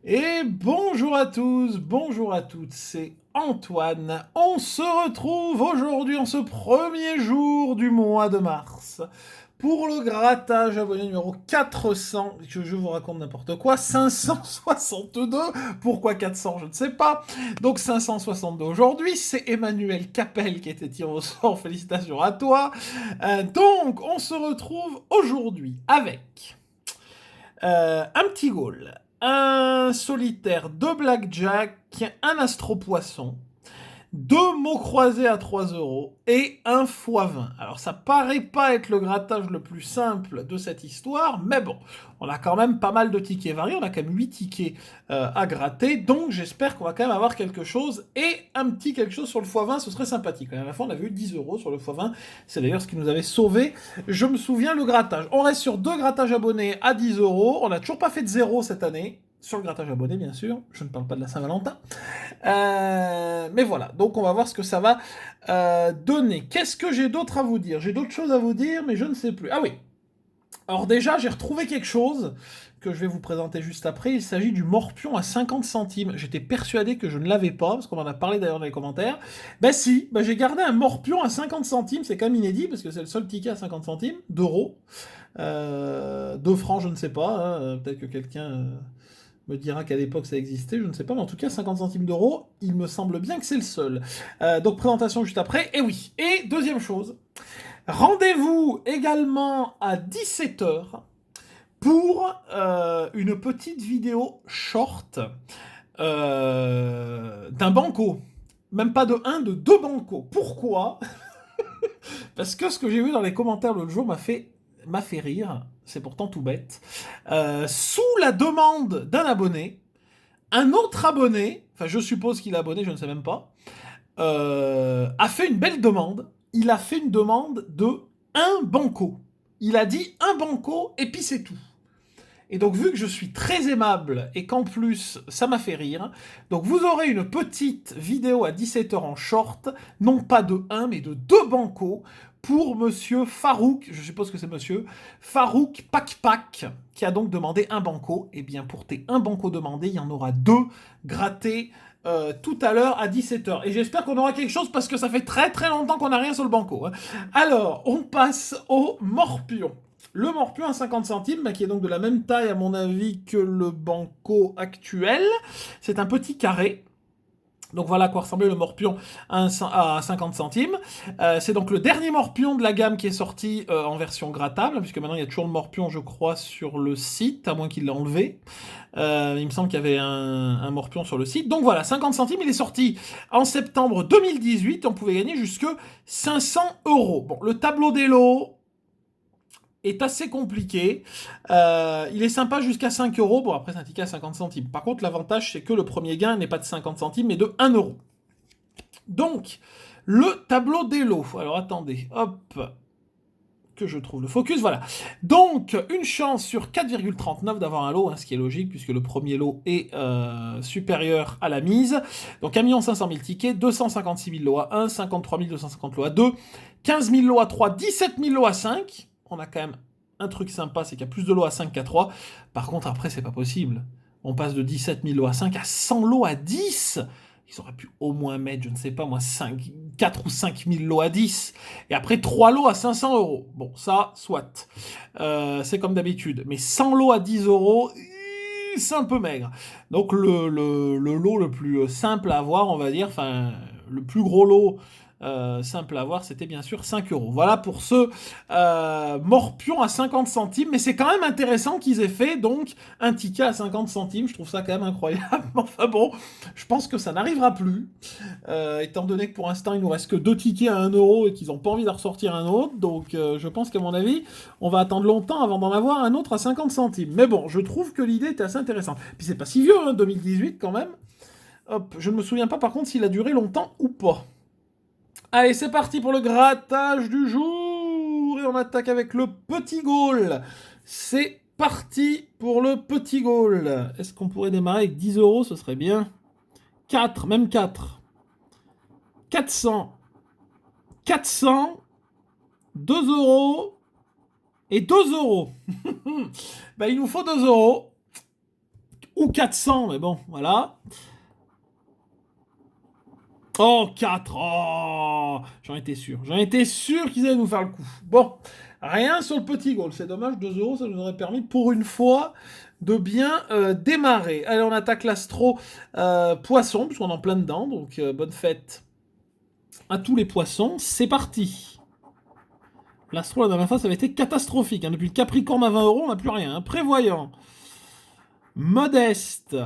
Et bonjour à tous, bonjour à toutes, c'est Antoine. On se retrouve aujourd'hui en ce premier jour du mois de mars pour le grattage abonné numéro 400, que je vous raconte n'importe quoi, 562, pourquoi 400 je ne sais pas, donc 562 aujourd'hui, c'est Emmanuel Capel qui a été tiré au sort, félicitations à toi. Donc on se retrouve aujourd'hui avec un petit goal, un solitaire, deux blackjack, un astro-poisson, deux mots croisés à 3 euros et un x20. Alors ça paraît pas être le grattage le plus simple de cette histoire, mais bon, on a quand même pas mal de tickets variés, on a quand même 8 tickets à gratter, donc j'espère qu'on va quand même avoir quelque chose, et un petit quelque chose sur le x20, ce serait sympathique. À la fin, on avait eu 10 euros sur le x20, c'est d'ailleurs ce qui nous avait sauvé, je me souviens, le grattage. On reste sur deux grattages abonnés à 10 euros, on n'a toujours pas fait de zéro cette année, sur le grattage abonné bien sûr, je ne parle pas de la Saint-Valentin. Mais voilà, donc on va voir ce que ça va donner. Qu'est-ce que j'ai d'autre à vous dire? J'ai d'autres choses à vous dire, mais je ne sais plus. Ah oui, alors déjà, j'ai retrouvé quelque chose que je vais vous présenter juste après. Il s'agit du morpion à 50 centimes. J'étais persuadé que je ne l'avais pas, parce qu'on en a parlé d'ailleurs dans les commentaires. Ben si, ben j'ai gardé un morpion à 50 centimes, c'est quand même inédit, parce que c'est le seul ticket à 50 centimes, d'euros. 2 francs, je ne sais pas, hein, peut-être que quelqu'un me dira qu'à l'époque ça existait, je ne sais pas, mais en tout cas 50 centimes d'euros, il me semble bien que c'est le seul. Donc présentation juste après, et oui. Et deuxième chose, rendez-vous également à 17 heures pour une petite vidéo short d'un banco. Même pas de un, de deux bancos. Pourquoi? Parce que ce que j'ai vu dans les commentaires l'autre jour m'a fait rire. C'est pourtant tout bête. Sous la demande d'un abonné, un autre abonné, enfin je suppose qu'il est abonné, je ne sais même pas, a fait une belle demande. Il a fait une demande de un banco. Il a dit un banco et puis c'est tout. Et donc vu que je suis très aimable et qu'en plus ça m'a fait rire, donc vous aurez une petite vidéo à 17 heures en short, non pas de un mais de deux bancos pour monsieur Farouk, je suppose que c'est monsieur, Farouk Pak, qui a donc demandé un banco. Et bien pour tes un banco demandé, il y en aura deux grattés tout à l'heure à 17 heures. Et j'espère qu'on aura quelque chose parce que ça fait très très longtemps qu'on n'a rien sur le banco. Hein. Alors, on passe au morpion. Le morpion à 50 centimes, bah, qui est donc de la même taille à mon avis que le banco actuel. C'est un petit carré. Donc voilà à quoi ressemblait le morpion à 50 centimes. C'est donc le dernier morpion de la gamme qui est sorti en version grattable, puisque maintenant il y a toujours le morpion, je crois, sur le site, à moins qu'il l'ait enlevé. Il me semble qu'il y avait un morpion sur le site. Donc voilà, 50 centimes, il est sorti en septembre 2018. On pouvait gagner jusque 500 euros. Bon, le tableau des lots est assez compliqué. Il est sympa jusqu'à 5 euros. Bon, après, c'est un ticket à 50 centimes. Par contre, l'avantage, c'est que le premier gain n'est pas de 50 centimes, mais de 1 euro. Donc, le tableau des lots. Alors, attendez, hop, que je trouve le focus, voilà. Donc, une chance sur 4,39 d'avoir un lot, hein, ce qui est logique, puisque le premier lot est supérieur à la mise. Donc, 1 500 000 tickets, 256 000 lots à 1, 53 250 lots à 2, 15 000 lots à 3, 17 000 lots à 5. On a quand même un truc sympa, c'est qu'il y a plus de lots à 5 qu'à 3. Par contre, après, c'est pas possible. On passe de 17 000 lots à 5 à 100 lots à 10. Ils auraient pu au moins mettre, je ne sais pas moi, 4 ou 5 000 lots à 10. Et après 3 lots à 500 euros. Bon, ça, soit. C'est comme d'habitude. Mais 100 lots à 10 euros, c'est un peu maigre. Donc le lot le plus simple à avoir, on va dire, enfin, le plus gros lot simple à avoir, c'était bien sûr 5 euros. Voilà pour ce morpion à 50 centimes. Mais c'est quand même intéressant qu'ils aient fait donc un ticket à 50 centimes. Je trouve ça quand même incroyable. Enfin bon, je pense que ça n'arrivera plus. Étant donné que pour l'instant, il nous reste que 2 tickets à 1 euro et qu'ils n'ont pas envie d'en ressortir un autre. Donc je pense qu'à mon avis, on va attendre longtemps avant d'en avoir un autre à 50 centimes. Mais bon, je trouve que l'idée est assez intéressante. Puis c'est pas si vieux, hein, 2018 quand même. Hop, je ne me souviens pas par contre s'il a duré longtemps ou pas. Allez, c'est parti pour le grattage du jour. Et on attaque avec le petit goal. C'est parti pour le petit goal. Est-ce qu'on pourrait démarrer avec 10 euros? Ce serait bien. 4, même 4. 400. 400. 2 euros. Et 2 euros. Bah, il nous faut 2 euros. Ou 400, mais bon, voilà. Oh, 4. Oh, j'en étais sûr. J'en étais sûr qu'ils allaient nous faire le coup. Bon, rien sur le petit goal. C'est dommage, 2 euros, ça nous aurait permis pour une fois de bien démarrer. Allez, on attaque l'astro poisson, puisqu'on est en plein dedans. Donc, bonne fête à tous les poissons. C'est parti. L'astro, la dernière fois, ça avait été catastrophique. Hein. Depuis le Capricorne à 20 euros, on n'a plus rien. Hein. Prévoyant. Modeste.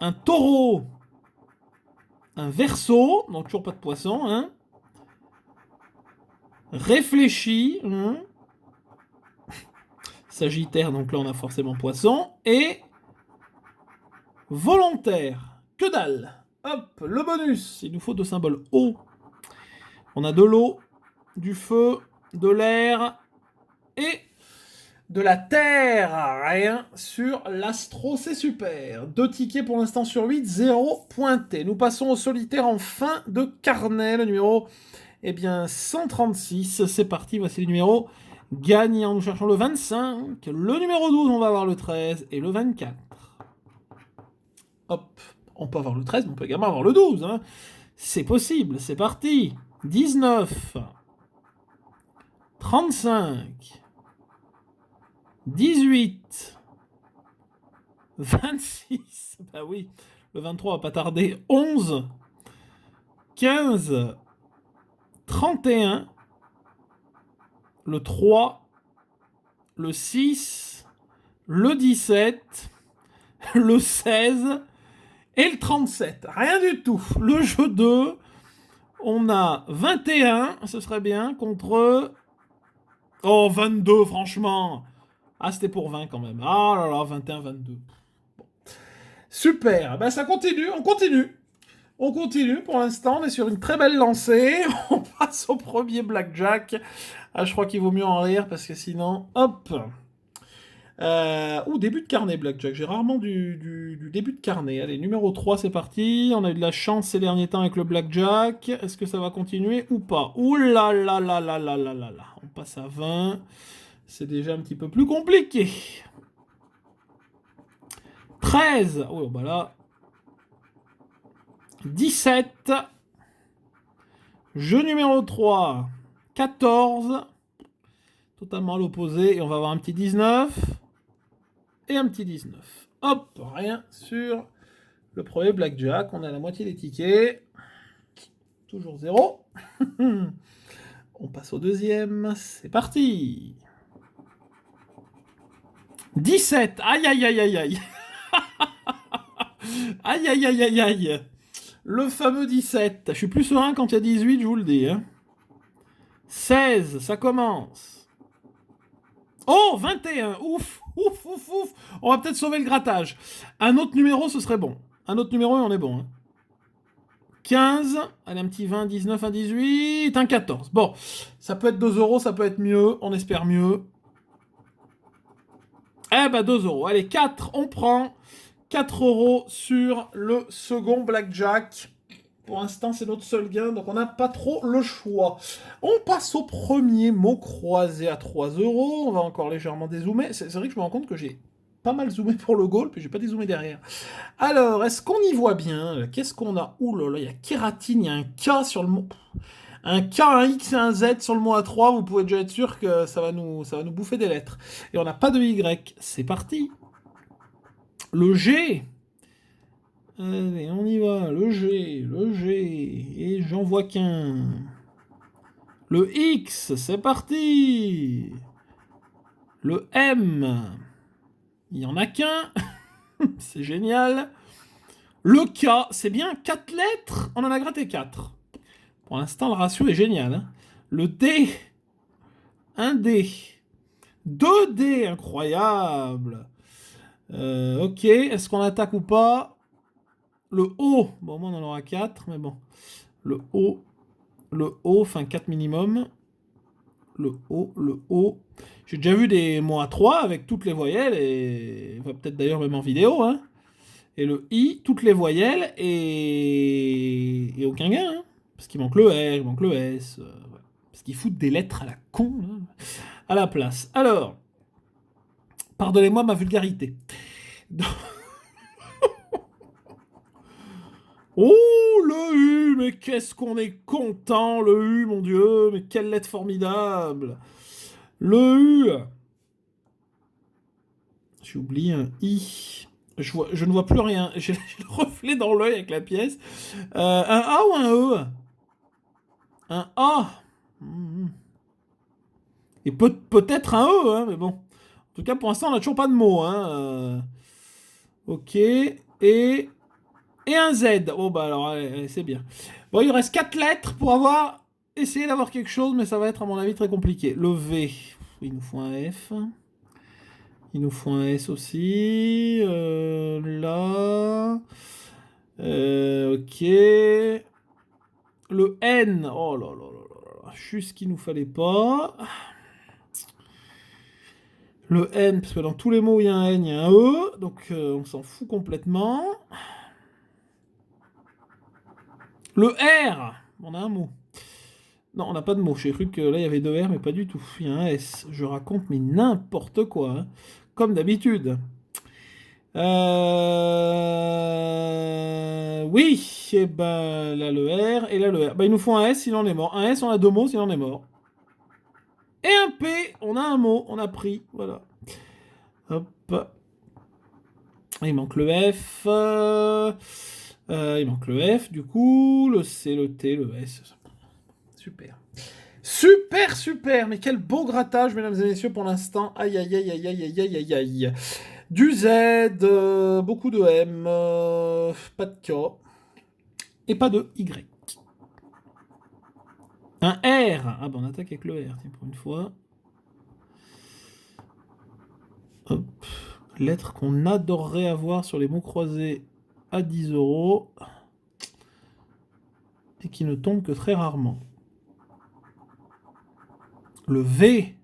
Un taureau. Un verseau. Donc, toujours pas de poisson. Hein. Réfléchi. Hein. Sagittaire, donc là, on a forcément poisson. Et volontaire. Que dalle. Hop, le bonus. Il nous faut 2 symboles eau. On a de l'eau, du feu, de l'air et de la terre. Rien sur l'astro, c'est super. 2 tickets pour l'instant sur 8, 0 pointé. Nous passons au solitaire en fin de carnet. Le numéro, 136. C'est parti, voici le numéro gagnant. Nous cherchons le 25. Le numéro 12, on va avoir le 13 et le 24. Hop, on peut avoir le 13, mais on peut également avoir le 12. Hein. C'est possible, c'est parti. 19. 35. 18. 26. Bah oui, le 23 va pas tarder. 11. 15. 31. Le 3. Le 6. Le 17. Le 16. Et le 37. Rien du tout. Le jeu 2. On a 21. Ce serait bien contre... Oh, 22, franchement. Ah, c'était pour 20 quand même. Ah là là, 21, 22. Bon. Super. Ben, ça continue. On continue. On continue. Pour l'instant, on est sur une très belle lancée. On passe au premier blackjack. Ah, je crois qu'il vaut mieux en rire parce que sinon, hop. Début de carnet blackjack. J'ai rarement du début de carnet. Allez, numéro 3, c'est parti. On a eu de la chance ces derniers temps avec le blackjack. Est-ce que ça va continuer ou pas? Ouh là là là là là là là là. On passe à 20. C'est déjà un petit peu plus compliqué. 13. Oh, bah là. 17. Jeu numéro 3. 14. Totalement à l'opposé. Et on va avoir un petit 19. Et un petit 19. Hop, rien sur le premier blackjack. On a la moitié des tickets. Toujours 0. On passe au deuxième. C'est parti. 17. Aïe, aïe, aïe, aïe, aïe. Aïe, aïe, aïe, aïe, aïe. Le fameux 17. Je suis plus serein quand il y a 18, je vous le dis. Hein. 16, ça commence. Oh, 21. Ouf, ouf, ouf, ouf. On va peut-être sauver le grattage. Un autre numéro, ce serait bon. Un autre numéro et on est bon. Hein. 15. Allez, un petit 20, 19, un 18. Un 14. Bon, ça peut être 2 euros, ça peut être mieux. On espère mieux. Eh ben, 2 euros. Allez, 4, on prend. 4 euros sur le second blackjack. Pour l'instant, c'est notre seul gain, donc on n'a pas trop le choix. On passe au premier mot croisé à 3 euros. On va encore légèrement dézoomer. C'est vrai que je me rends compte que j'ai pas mal zoomé pour le goal, puis j'ai pas dézoomé derrière. Alors, est-ce qu'on y voit bien? Qu'est-ce qu'on a? Ouh là là, il y a kératine, il y a un K sur le mot. Un K, un X et un Z sur le mot A3, vous pouvez déjà être sûr que ça va nous bouffer des lettres. Et on n'a pas de Y. C'est parti. Le G. Allez, on y va. Le G. Et j'en vois qu'un. Le X, c'est parti. Le M. Il n'y en a qu'un. C'est génial. Le K, c'est bien 4 lettres. On en a gratté 4. Pour l'instant, le ratio est génial. Hein. Le D. Un D. 2 D, incroyable. Ok, est-ce qu'on attaque ou pas? Le O, bon, moi on en aura 4, mais bon. Le O, enfin 4 minimum. Le O. J'ai déjà vu des mots à 3 avec toutes les voyelles, et peut-être d'ailleurs même en vidéo. Hein. Et le I, toutes les voyelles, et aucun gain. Hein. Parce qu'il manque le R, il manque le S. Parce qu'ils foutent des lettres à la con, hein, à la place. Alors, pardonnez-moi ma vulgarité. Oh, le U, mais qu'est-ce qu'on est content, le U, mon Dieu, mais quelle lettre formidable. Le U. J'ai oublié un I. Je ne vois plus rien. J'ai le reflet dans l'œil avec la pièce. Un A ou un E? Un A. Et peut-être un E, hein, mais bon. En tout cas, pour l'instant, on n'a toujours pas de mot. Hein. Ok. Et un Z. Oh, bah alors, allez, c'est bien. Bon, il reste 4 lettres pour essayer d'avoir quelque chose, mais ça va être, à mon avis, très compliqué. Le V. Il nous faut un F. Il nous faut un S aussi. Là. Ok. Le N. Oh là là là là. Juste ce qu'il nous fallait pas. Le N, parce que dans tous les mots il y a un N, il y a un E. Donc on s'en fout complètement. Le R. On a un mot. Non, on n'a pas de mot. J'ai cru que là il y avait 2 R, mais pas du tout. Il y a un S. Je raconte, mais n'importe quoi. Hein. Comme d'habitude. Oui, et ben là le R et là le R. Ben, il nous faut un S, sinon on est mort. Un S, on a 2 mots, sinon on est mort. Et un P, on a un mot, on a pris. Voilà. Hop. Il manque le F. Il manque le F, du coup. Le C, le T, le S. Super. Super, super. Mais quel beau grattage, mesdames et messieurs, pour l'instant. Aïe, aïe, aïe, aïe, aïe, aïe, aïe, aïe. Du Z, beaucoup de M, pas de K, et pas de Y. Un R. Ah bah on attaque avec le R, tiens, pour une fois. Hop. Lettre qu'on adorerait avoir sur les mots croisés à 10 € et qui ne tombe que très rarement. Le V.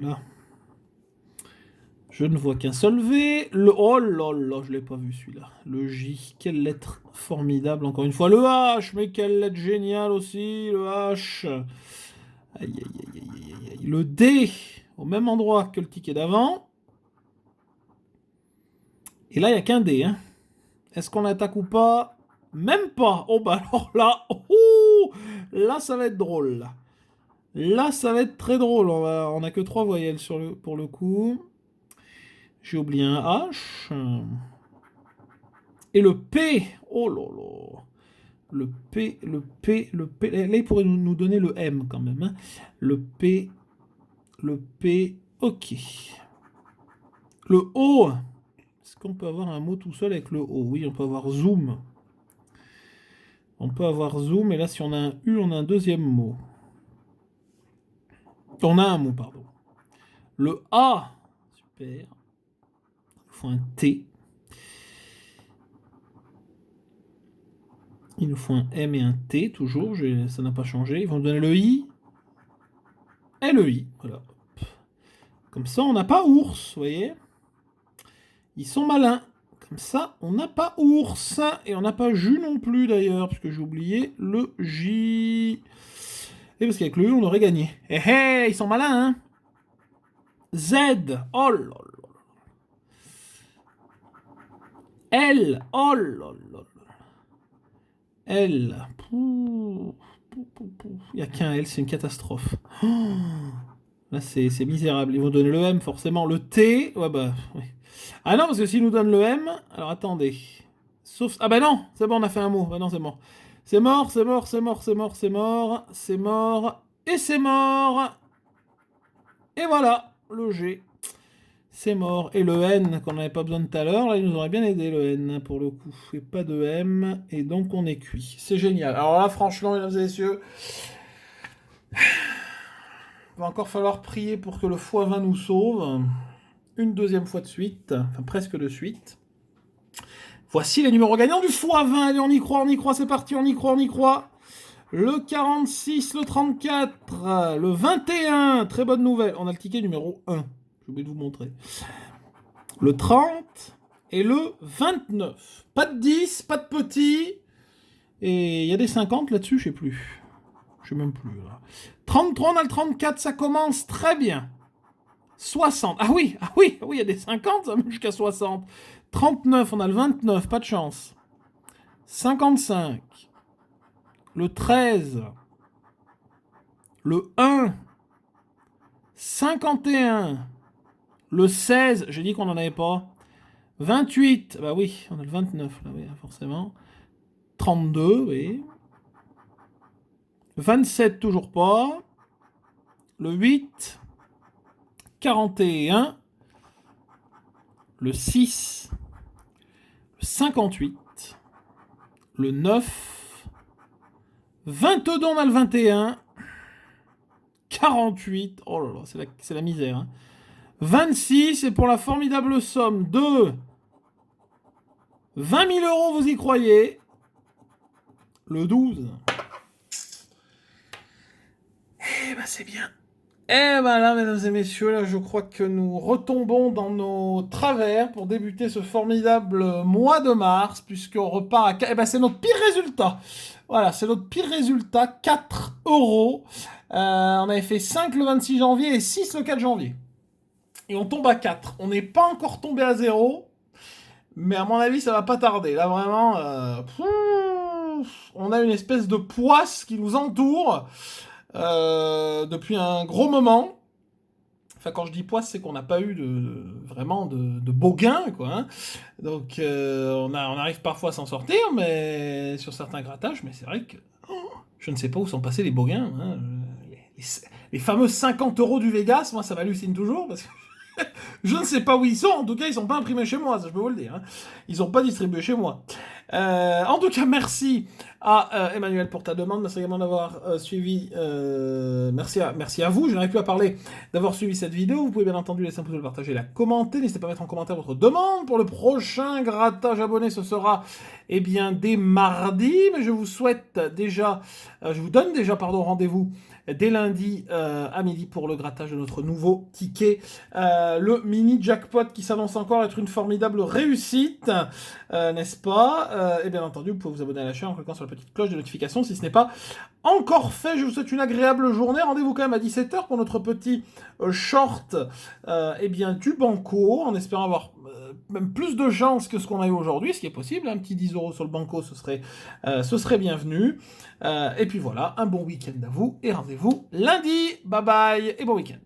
Là. Je ne vois qu'un seul V. Le oh là là, je l'ai pas vu celui-là. Le J, quelle lettre formidable encore une fois. Le H, mais quelle lettre géniale aussi. Le H. Aïe aïe aïe aïe aïe aïe. Le D, au même endroit que le ticket d'avant. Et là, il n'y a qu'un D. Hein. Est-ce qu'on attaque ou pas? Même pas. Oh bah alors là, là ça va être drôle. Là, ça va être très drôle. On a que 3 voyelles pour le coup. J'ai oublié un H. Et le P. Oh là là. Le P, le P, le P. Là, il pourrait nous donner le M quand même. Hein. Le P. Ok. Le O. Est-ce qu'on peut avoir un mot tout seul avec le O? Oui, on peut avoir zoom. On peut avoir zoom. Et là, si on a un U, on a un deuxième mot. On a un mot, pardon. Le A. Super. Il faut un T. Il nous faut un M et un T, toujours. Ça n'a pas changé. Ils vont nous donner le I. Et le I. Voilà. Comme ça, on n'a pas ours, vous voyez. Ils sont malins. Comme ça, on n'a pas ours. Et on n'a pas jus non plus, d'ailleurs, puisque j'ai oublié le J. Et parce qu'avec le U, on aurait gagné. Eh hey, ils sont malins, hein. Z. Oh là là. L. Oh là là. L. Il n'y a qu'un L, c'est une catastrophe. Oh. Là, c'est misérable. Ils vont donner le M, forcément. Le T, ouais, bah... Oui. Ah non, parce que s'ils nous donnent le M... Alors, attendez. Sauf... Ah bah non, c'est bon, on a fait un mot. Bah non, c'est mort. C'est mort, c'est mort, c'est mort, c'est mort, c'est mort. C'est mort. Et c'est mort. Et voilà, le G. C'est mort. Et le N, qu'on n'avait pas besoin de tout à l'heure, là, il nous aurait bien aidé, le N, pour le coup. Et pas de M, et donc on est cuit. C'est génial. Alors là, franchement, mesdames et messieurs... Il va encore falloir prier pour que le x20 nous sauve. Une deuxième fois de suite. Enfin, presque de suite. Voici les numéros gagnants du x20. Allez, on y croit, c'est parti, on y croit, on y croit. Le 46, le 34, le 21. Très bonne nouvelle. On a le ticket numéro 1. J'ai oublié de vous montrer. Le 30 et le 29. Pas de 10, pas de petit. Et il y a des 50 là-dessus, je sais plus. Je sais même plus. Là. 33, on a le 34, ça commence très bien. 60. Ah oui, ah oui, ah oui, il y a des 50, ça va jusqu'à 60. 39, on a le 29, pas de chance. 55. Le 13. Le 1. 51. Le 16, j'ai dit qu'on n'en avait pas. 28, bah oui, on a le 29, là, oui, forcément. 32, oui. 27, toujours pas. Le 8. 41. Le 6. Le 58. Le 9. 22, on a le 21. 48. Oh là là, c'est la misère. Hein. 26, et pour la formidable somme de 20 000 euros, vous y croyez? Le 12. Eh ben c'est bien. Eh ben là, mesdames et messieurs, là, je crois que nous retombons dans nos travers pour débuter ce formidable mois de mars, puisqu'on repart à... Eh ben c'est notre pire résultat. Voilà, c'est notre pire résultat, 4 euros. On avait fait 5 le 26 janvier et 6 le 4 janvier. Et on tombe à 4. On n'est pas encore tombé à 0, mais à mon avis, ça va pas tarder. Là, vraiment, on a une espèce de poisse qui nous entoure depuis un gros moment. Enfin, quand je dis poisse, c'est qu'on n'a pas eu vraiment de beaux gains, quoi. Hein. Donc, on arrive parfois à s'en sortir, mais sur certains grattages, mais c'est vrai que je ne sais pas où sont passés les beaux gains. Hein. Les fameux 50 euros du Vegas, moi, ça m'hallucine toujours, parce que je ne sais pas où ils sont, en tout cas ils sont pas imprimés chez moi, ça je peux vous le dire. Hein. Ils sont pas distribués chez moi. En tout cas, merci à Emmanuel pour ta demande, merci également d'avoir suivi, merci à vous, je n'arrive plus à parler, d'avoir suivi cette vidéo. Vous pouvez bien entendu laisser un pouce bleu, le partager, la commenter, n'hésitez pas à mettre en commentaire votre demande pour le prochain grattage abonné, ce sera eh bien dès mardi, mais je vous souhaite déjà, je vous donne déjà rendez-vous dès lundi à midi pour le grattage de notre nouveau ticket, le mini jackpot qui s'annonce encore être une formidable réussite, n'est-ce pas? Et bien entendu, vous pouvez vous abonner à la chaîne en cliquant sur la petite cloche de notification si ce n'est pas encore fait. Je vous souhaite une agréable journée. Rendez-vous quand même à 17h pour notre petit short eh bien, du Banco, en espérant avoir même plus de chance que ce qu'on a eu aujourd'hui, ce qui est possible. Un petit 10 euros sur le Banco, ce serait bienvenu. Et puis voilà, un bon week-end à vous et rendez-vous lundi. Bye bye et bon week-end.